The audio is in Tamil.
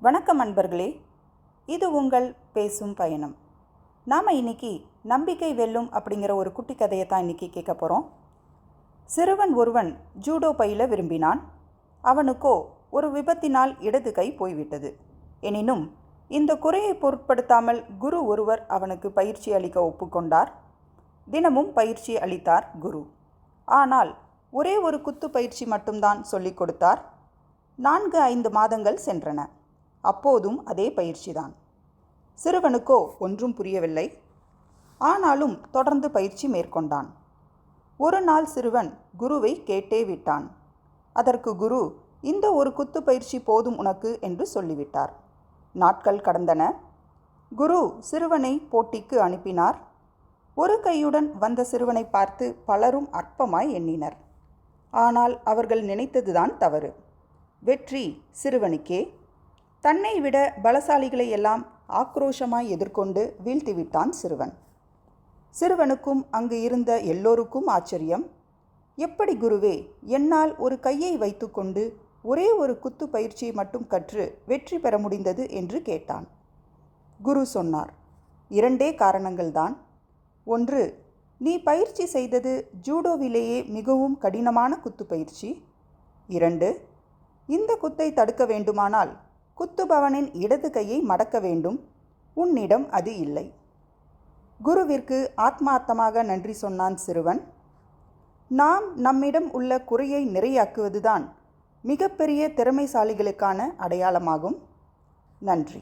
வணக்கம் அன்பர்களே, இது உங்கள் பேசும் பயணம். நாம் இன்னைக்கு நம்பிக்கை வெல்லும் அப்படிங்கிற ஒரு குட்டி கதையை தான் இன்றைக்கி கேட்க போகிறோம். சிறுவன் ஒருவன் ஜூடோ பயில விரும்பினான். அவனுக்கோ ஒரு விபத்தினால் இடது கை போய்விட்டது. எனினும் இந்த குறையை பொருட்படுத்தாமல் குரு ஒருவர் அவனுக்கு பயிற்சி அளிக்க ஒப்புக்கொண்டார். தினமும் பயிற்சி அளித்தார் குரு. ஆனால் ஒரே ஒரு குத்து பயிற்சி மட்டும்தான் சொல்லிக் கொடுத்தார். 4-5 மாதங்கள் சென்றன. அப்போதும் அதே பயிற்சிதான். சிறுவனுக்கோ ஒன்றும் புரியவில்லை. ஆனாலும் தொடர்ந்து பயிற்சி மேற்கொண்டான். ஒரு நாள் சிறுவன் குருவை கேட்டே விட்டான். அதற்கு குரு, இந்த ஒரு குத்து பயிற்சி போதும் உனக்கு என்று சொல்லிவிட்டார். நாட்கள் கடந்தன. குரு சிறுவனை போட்டிக்கு அனுப்பினார். ஒரு கையுடன் வந்த சிறுவனை பார்த்து பலரும் அற்பமாய் எண்ணினர். ஆனால் அவர்கள் நினைத்ததுதான் தவறு. வெற்றி சிறுவனுக்கே. தன்னை விட பலசாலிகளை எல்லாம் ஆக்ரோஷமாய் எதிர்கொண்டு வீழ்த்திவிட்டான் சிறுவன். சிறுவனுக்கும் அங்கு இருந்த எல்லோருக்கும் ஆச்சரியம். எப்படி குருவே, என்னால் ஒரு கையை வைத்துக்கொண்டு ஒரே ஒரு குத்து பயிற்சியை மட்டும் கற்று வெற்றி பெற முடிந்தது என்று கேட்டான். குரு சொன்னார், 2 காரணங்கள்தான். ஒன்று, நீ பயிற்சி செய்தது ஜூடோவிலேயே மிகவும் கடினமான குத்து பயிற்சி. 2, இந்த குத்தை தடுக்க வேண்டுமானால் குத்துபவனின் இடது கையை மடக்க வேண்டும். உன்னிடம் அது இல்லை. குருவிற்கு ஆத்மார்த்தமாக நன்றி சொன்னான் சிறுவன். நாம் நம்மிடம் உள்ள குறையை நிறையாக்குவதுதான் மிகப்பெரிய திறமைசாலிகளுக்கான அடையாளமாகும். நன்றி.